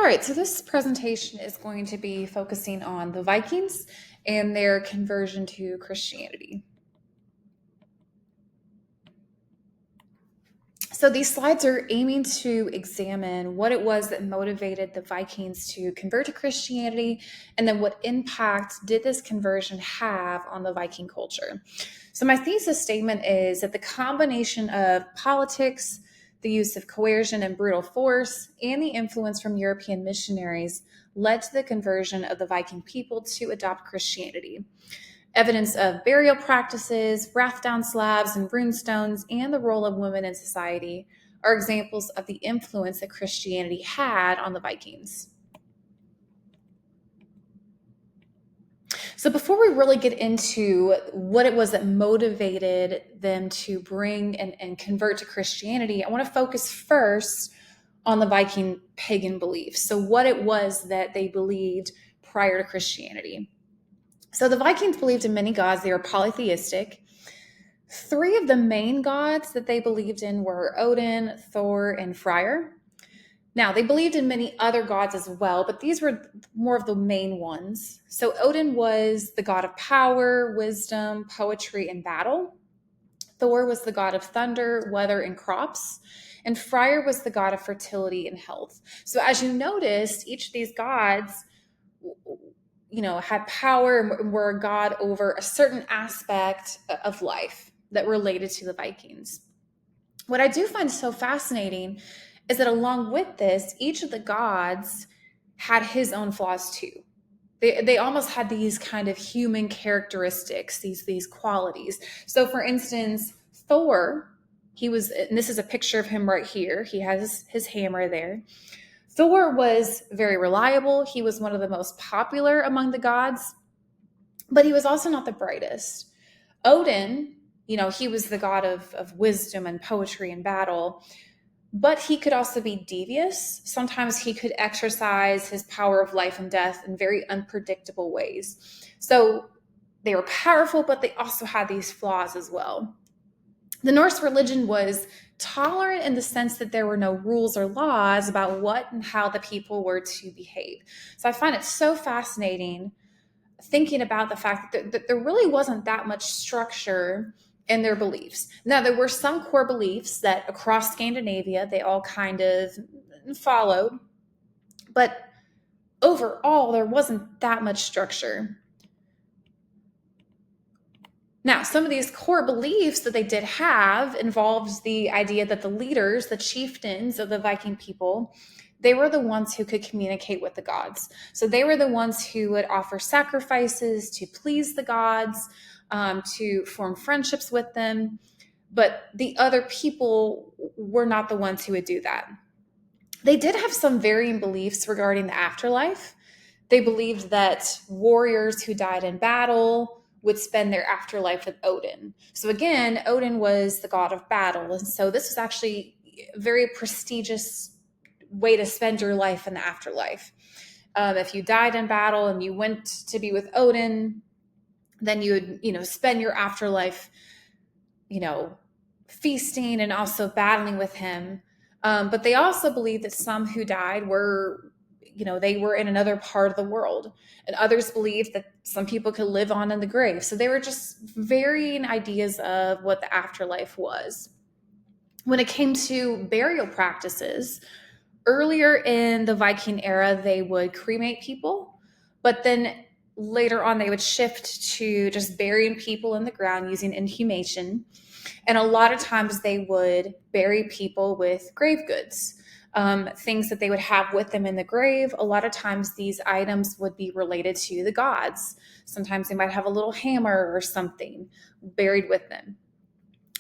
right, so this presentation is going to be focusing on the Vikings and their conversion to Christianity. So these slides are aiming to examine what it was that motivated the Vikings to convert to Christianity, and then what impact did this conversion have on the Viking culture. So my thesis statement is that the combination of politics, the use of coercion and brutal force, and the influence from European missionaries led to the conversion of the Viking people to adopt Christianity. Evidence of burial practices, wrath down slabs and runestones, and the role of women in society are examples of the influence that Christianity had on the Vikings. So before we really get into what it was that motivated them to bring and convert to Christianity, I want to focus first on the Viking pagan beliefs. So what it was that they believed prior to Christianity. So the Vikings believed in many gods. They were polytheistic. Three of the main gods that they believed in were Odin, Thor, and Freyr. Now, they believed in many other gods as well, but these were more of the main ones. So Odin was the god of power, wisdom, poetry, and battle. Thor was the god of thunder, weather, and crops. And Freyr was the god of fertility and health. So as you noticed, each of these gods had power and were a god over a certain aspect of life that related to the Vikings. What I do find so fascinating is that along with this, each of the gods had his own flaws too. They almost had these kind of human characteristics, these qualities. So for instance, Thor, and this is a picture of him right here. He has his hammer there. Thor was very reliable. He was one of the most popular among the gods, but he was also not the brightest. Odin, he was the god of wisdom and poetry and battle, but he could also be devious. Sometimes he could exercise his power of life and death in very unpredictable ways. So they were powerful, but they also had these flaws as well. The Norse religion was tolerant in the sense that there were no rules or laws about what and how the people were to behave. So I find it so fascinating thinking about the fact that there really wasn't that much structure in their beliefs. Now, there were some core beliefs that across Scandinavia, they all kind of followed, but overall, there wasn't that much structure. Now, some of these core beliefs that they did have involved the idea that the leaders, the chieftains of the Viking people, they were the ones who could communicate with the gods. So they were the ones who would offer sacrifices to please the gods, to form friendships with them. But the other people were not the ones who would do that. They did have some varying beliefs regarding the afterlife. They believed that warriors who died in battle would spend their afterlife with Odin. So again, Odin was the god of battle. And so this was actually a very prestigious way to spend your life in the afterlife. If you died in battle and you went to be with Odin, then you would, spend your afterlife, feasting and also battling with him. But they also believed that some who died were they were in another part of the world, and others believed that some people could live on in the grave. So they were just varying ideas of what the afterlife was. When it came to burial practices, earlier in the Viking era, they would cremate people, but then later on they would shift to just burying people in the ground using inhumation. And a lot of times they would bury people with grave goods. Things that they would have with them in the grave. A lot of times these items would be related to the gods. Sometimes they might have a little hammer or something buried with them.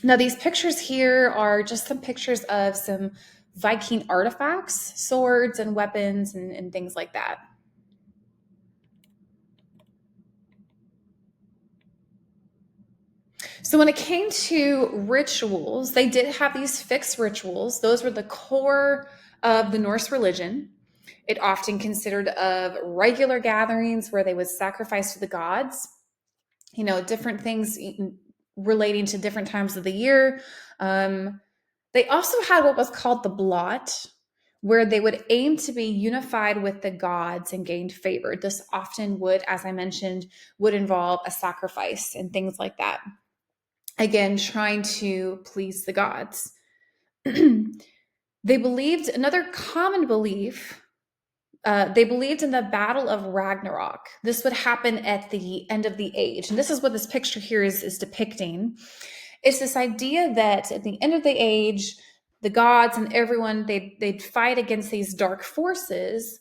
Now, these pictures here are just some pictures of some Viking artifacts, swords and weapons and things like that. So when it came to rituals, they did have these fixed rituals. Those were the core of the Norse religion. It often considered of regular gatherings where they would sacrifice to the gods, different things relating to different times of the year. They also had what was called the blot, where they would aim to be unified with the gods and gain favor. This often would, as I mentioned, would involve a sacrifice and things like that. Again, trying to please the gods. They believed, another common belief, they believed in the battle of Ragnarok. This would happen at the end of the age. And this is what this picture here is depicting. It's this idea that at the end of the age, the gods and everyone, they'd fight against these dark forces.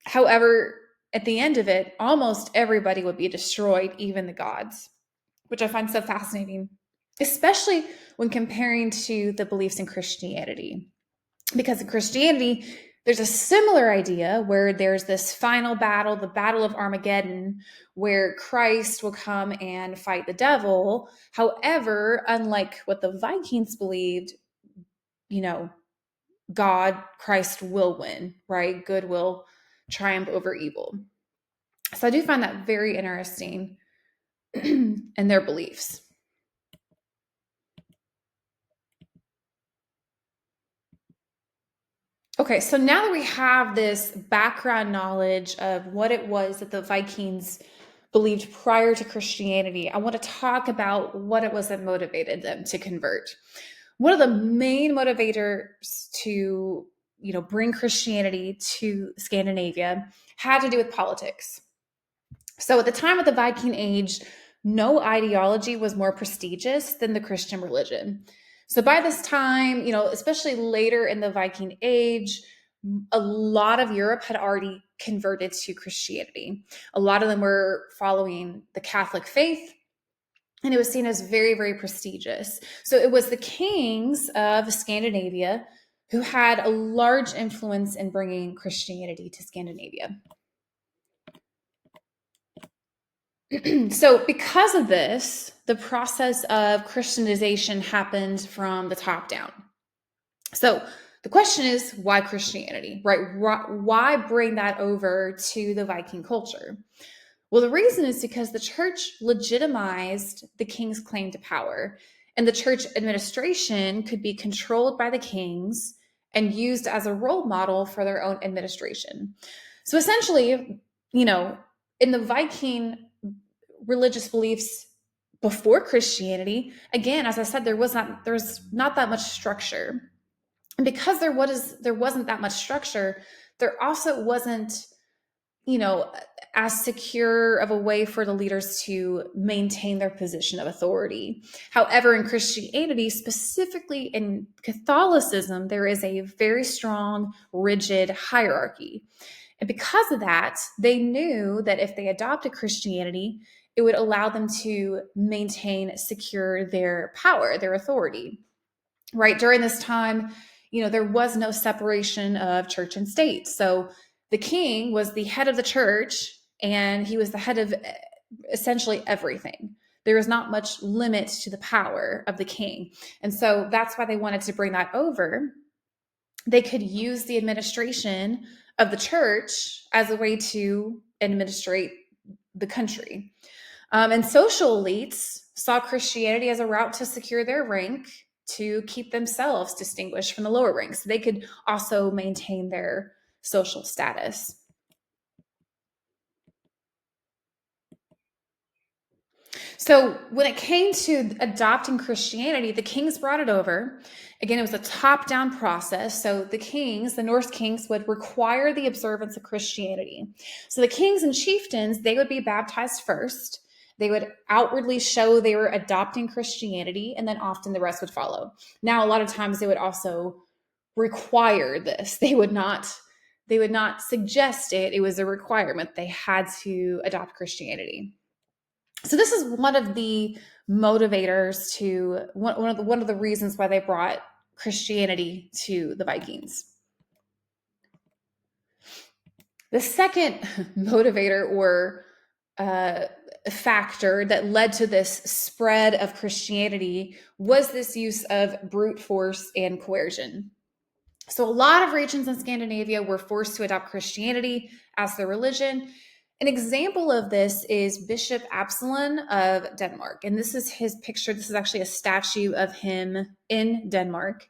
However, at the end of it, almost everybody would be destroyed, even the gods, which I find so fascinating, especially when comparing to the beliefs in Christianity. Because in Christianity, there's a similar idea where there's this final battle, the Battle of Armageddon, where Christ will come and fight the devil. However, unlike what the Vikings believed, God, Christ will win, right? Good will triumph over evil. So I do find that very interesting in their beliefs. Okay, so now that we have this background knowledge of what it was that the Vikings believed prior to Christianity, I want to talk about what it was that motivated them to convert. One of the main motivators to, bring Christianity to Scandinavia had to do with politics. So at the time of the Viking Age, no ideology was more prestigious than the Christian religion. So by this time, especially later in the Viking Age, a lot of Europe had already converted to Christianity. A lot of them were following the Catholic faith, and it was seen as very, very prestigious. So it was the kings of Scandinavia who had a large influence in bringing Christianity to Scandinavia. So because of this, the process of Christianization happened from the top down. So the question is, why Christianity, right? Why bring that over to the Viking culture? Well, the reason is because the church legitimized the king's claim to power, and the church administration could be controlled by the kings and used as a role model for their own administration. So essentially, in the Viking religious beliefs before Christianity, again, as I said, there was not that much structure. And because there wasn't that much structure, there also wasn't, as secure of a way for the leaders to maintain their position of authority. However, in Christianity, specifically in Catholicism, there is a very strong, rigid hierarchy. And because of that, they knew that if they adopted Christianity, it would allow them to maintain, secure their power, their authority. Right? During this time, there was no separation of church and state. So the king was the head of the church, and he was the head of essentially everything. There was not much limit to the power of the king. And so that's why they wanted to bring that over. They could use the administration of the church as a way to administrate the country. And social elites saw Christianity as a route to secure their rank, to keep themselves distinguished from the lower ranks. They could also maintain their social status. So when it came to adopting Christianity, the kings brought it over. Again, it was a top-down process. So the Norse kings would require the observance of Christianity. So the kings and chieftains, they would be baptized first. They would outwardly show they were adopting Christianity, and then often the rest would follow. Now, a lot of times they would also require this. They would not suggest it. It was a requirement. They had to adopt Christianity. So this is one of the motivators to one of the reasons why they brought Christianity to the Vikings. The second motivator or factor that led to this spread of Christianity was this use of brute force and coercion. So a lot of regions in Scandinavia were forced to adopt Christianity as their religion. An example of this is Bishop Absalon of Denmark. And this is his picture. This is actually a statue of him in Denmark.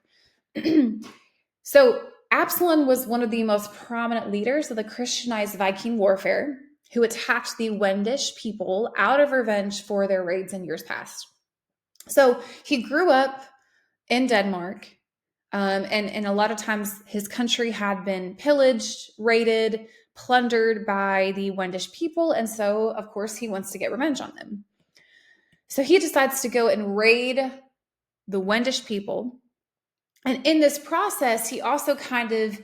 So Absalom was one of the most prominent leaders of the Christianized Viking warfare who attacked the Wendish people out of revenge for their raids in years past. So he grew up in Denmark, and a lot of times his country had been pillaged, raided, plundered by the Wendish people. And so, of course, he wants to get revenge on them. So he decides to go and raid the Wendish people. And in this process, he also kind of,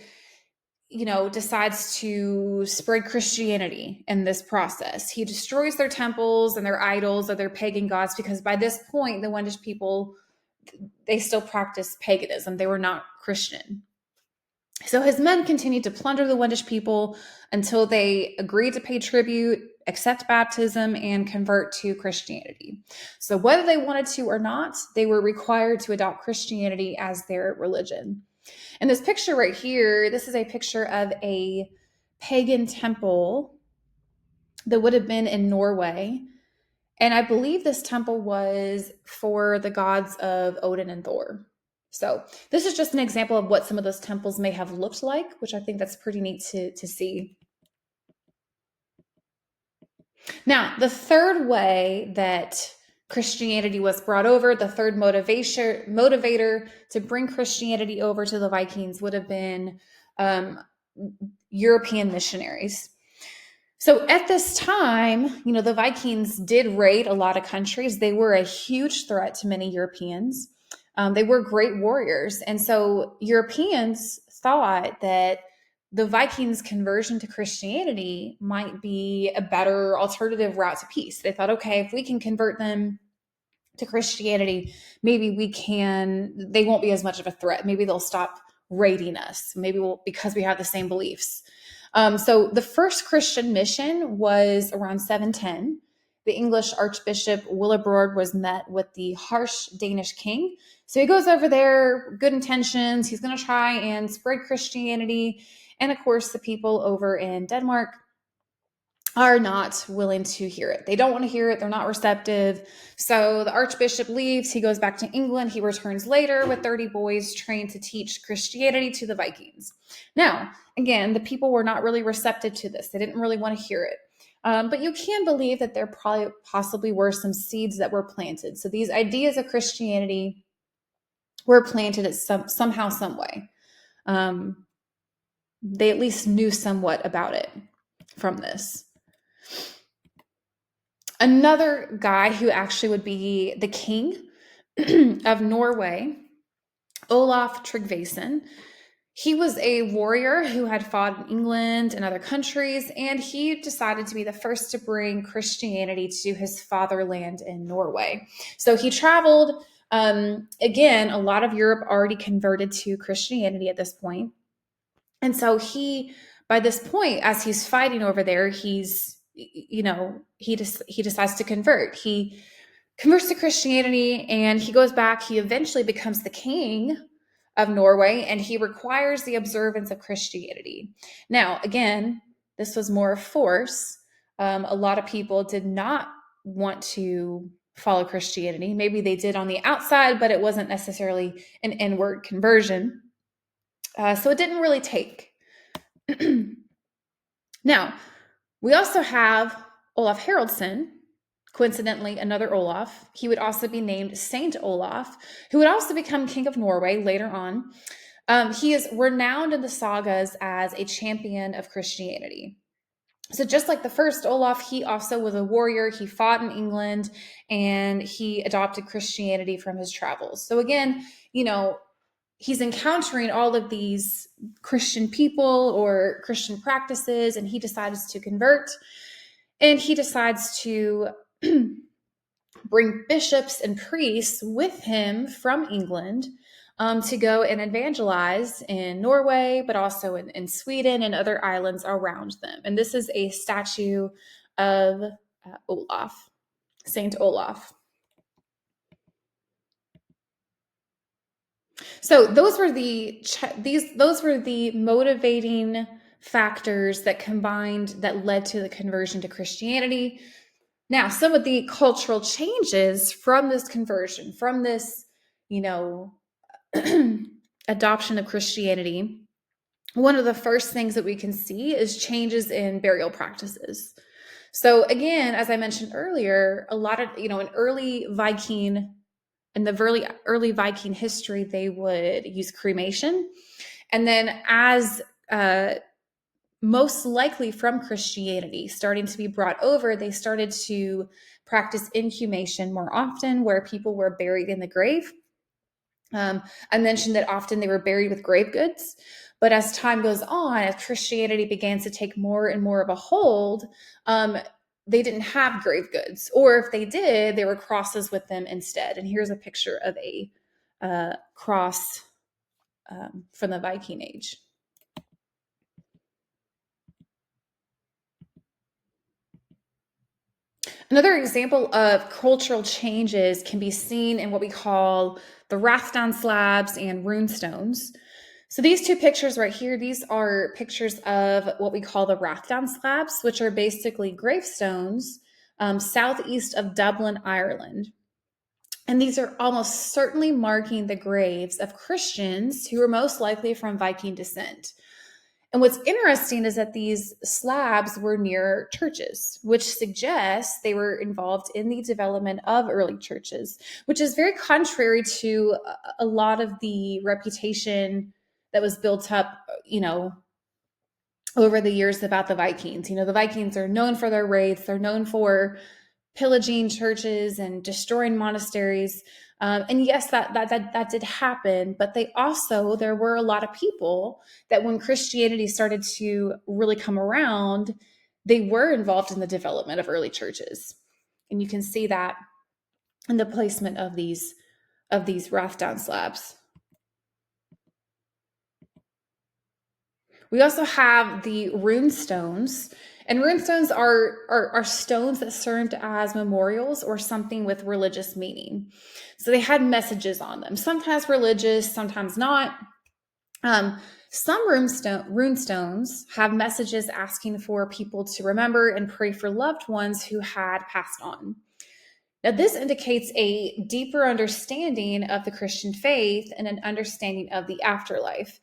decides to spread Christianity in this process. He destroys their temples and their idols or their pagan gods, because by this point, the Wendish people, they still practiced paganism. They were not Christian. So his men continued to plunder the Wendish people until they agreed to pay tribute, accept baptism, and convert to Christianity. So whether they wanted to or not, they were required to adopt Christianity as their religion. And this picture right here, this is a picture of a pagan temple that would have been in Norway. And I believe this temple was for the gods of Odin and Thor. So this is just an example of what some of those temples may have looked like, which I think that's pretty neat to see. Now, the third way that Christianity was brought over, the third motivator to bring Christianity over to the Vikings would have been European missionaries. So at this time, the Vikings did raid a lot of countries. They were a huge threat to many Europeans. They were great warriors. And so Europeans thought that the Vikings' conversion to Christianity might be a better alternative route to peace. They thought, okay, if we can convert them to Christianity, maybe they won't be as much of a threat. Maybe they'll stop raiding us. Maybe because we have the same beliefs. So the first Christian mission was around 710. The English Archbishop Willibrord was met with the harsh Danish king. So he goes over there, good intentions. He's going to try and spread Christianity. And of course, the people over in Denmark are not willing to hear it. They don't want to hear it. They're not receptive. So the Archbishop leaves. He goes back to England. He returns later with 30 boys trained to teach Christianity to the Vikings. Now, again, the people were not really receptive to this. They didn't really want to hear it. But you can believe that there possibly were some seeds that were planted. So these ideas of Christianity were planted at somehow, some way. They at least knew somewhat about it from this. Another guy who actually would be the king of Norway, Olaf Tryggvason. He was a warrior who had fought in England and other countries, and he decided to be the first to bring Christianity to his fatherland in Norway. So he traveled. Again, a lot of Europe already converted to Christianity at this point. And so by this point, as he's fighting over there, he decides to convert. He converts to Christianity, and he goes back. He eventually becomes the king of Norway, and he requires the observance of Christianity. Now, again, this was more of force. A lot of people did not want to follow Christianity. Maybe they did on the outside, but it wasn't necessarily an inward conversion. So it didn't really take. Now, we also have Olaf Haraldsson, coincidentally, another Olaf. He would also be named Saint Olaf, who would also become king of Norway later on. He is renowned in the sagas as a champion of Christianity. So just like the first Olaf, he also was a warrior. He fought in England, and he adopted Christianity from his travels. So again, he's encountering all of these Christian people or Christian practices, and he decides to convert, and he decides to bring bishops and priests with him from England to go and evangelize in Norway, but also in Sweden and other islands around them. And this is a statue of Olaf, Saint Olaf. So those were the motivating factors that led to the conversion to Christianity. Now, some of the cultural changes from this conversion, from this, adoption of Christianity, one of the first things that we can see is changes in burial practices. So again, as I mentioned earlier, a lot of, in the early Viking history, they would use cremation. And then as most likely from Christianity starting to be brought over, they started to practice inhumation more often, where people were buried in the grave. I mentioned that often they were buried with grave goods. But as time goes on, as Christianity began to take more and more of a hold, they didn't have grave goods. Or if they did, there were crosses with them instead. And here's a picture of a cross from the Viking Age. Another example of cultural changes can be seen in what we call the Rathdown slabs and runestones. So these two pictures right here, these are pictures of what we call the Rathdown slabs, which are basically gravestones southeast of Dublin, Ireland. And these are almost certainly marking the graves of Christians who were most likely from Viking descent. And what's interesting is that these slabs were near churches, which suggests they were involved in the development of early churches, which is very contrary to a lot of the reputation that was built up, over the years about the Vikings. The Vikings are known for their raids, they're known for pillaging churches and destroying monasteries. And yes, that did happen, but there were a lot of people that when Christianity started to really come around, they were involved in the development of early churches. And you can see that in the placement of these Rathdown slabs. We also have the rune stones. And rune stones are stones that served as memorials or something with religious meaning. So they had messages on them, sometimes religious, sometimes not. Some rune stones have messages asking for people to remember and pray for loved ones who had passed on. Now, this indicates a deeper understanding of the Christian faith and an understanding of the afterlife.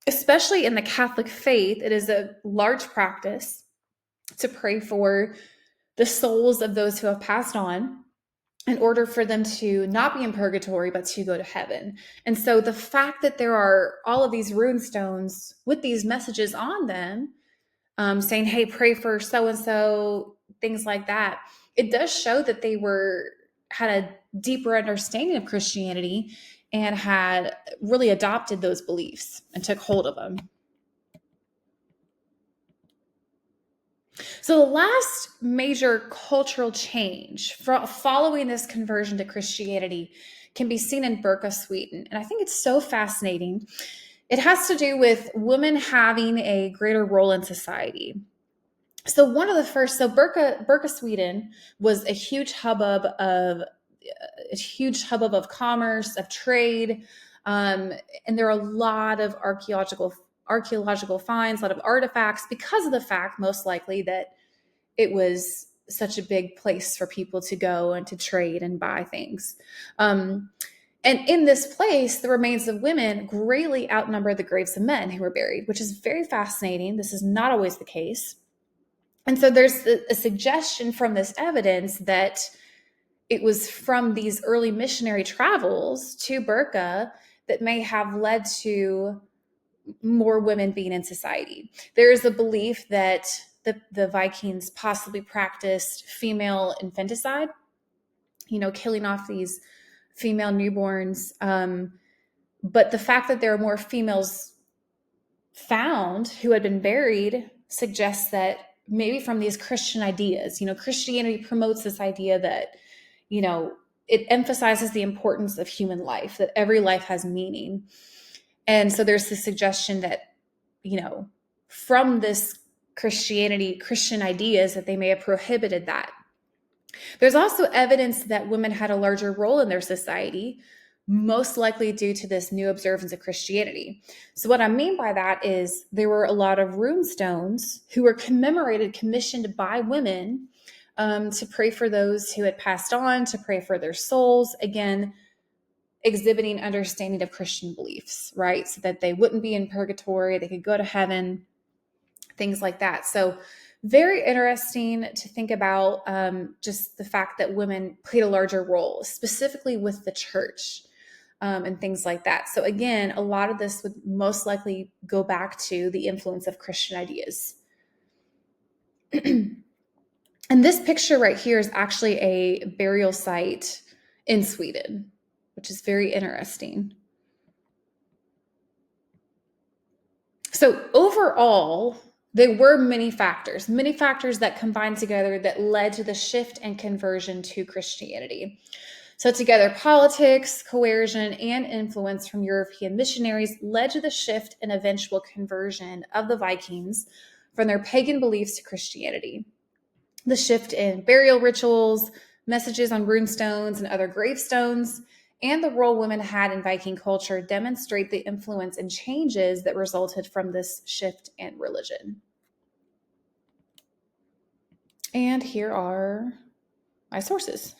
Especially in the Catholic faith, it is a large practice to pray for the souls of those who have passed on in order for them to not be in purgatory, but to go to heaven. And so the fact that there are all of these rune stones with these messages on them, saying, hey, pray for so-and-so, things like that, it does show that they had a deeper understanding of Christianity and had really adopted those beliefs and took hold of them. So the last major cultural change following this conversion to Christianity can be seen in Burka, Sweden. And I think it's so fascinating. It has to do with women having a greater role in society. So Burka, Sweden was a huge hubbub of commerce, of trade, and there are a lot of archaeological finds, a lot of artifacts, because of the fact, most likely, that it was such a big place for people to go and to trade and buy things. And in this place, the remains of women greatly outnumber the graves of men who were buried, which is very fascinating. This is not always the case. And so there's a suggestion from this evidence that it was from these early missionary travels to Burka that may have led to more women being in society. There is a belief that the Vikings possibly practiced female infanticide, killing off these female newborns. But the fact that there are more females found who had been buried suggests that maybe from these Christian ideas, Christianity promotes this idea that, it emphasizes the importance of human life, that every life has meaning. And so there's this suggestion that, from this Christian ideas, that they may have prohibited that. There's also evidence that women had a larger role in their society, most likely due to this new observance of Christianity. So what I mean by that is there were a lot of rune stones who were commissioned by women to pray for those who had passed on, to pray for their souls. Again, exhibiting understanding of Christian beliefs, right? So that they wouldn't be in purgatory, they could go to heaven, things like that. So very interesting to think about just the fact that women played a larger role, specifically with the church and things like that. So again, a lot of this would most likely go back to the influence of Christian ideas. And this picture right here is actually a burial site in Sweden, which is very interesting. So overall, there were many factors that combined together that led to the shift and conversion to Christianity. So together, politics, coercion, and influence from European missionaries led to the shift and eventual conversion of the Vikings from their pagan beliefs to Christianity. The shift in burial rituals, messages on runestones and other gravestones, and the role women had in Viking culture demonstrate the influence and changes that resulted from this shift in religion. And here are my sources.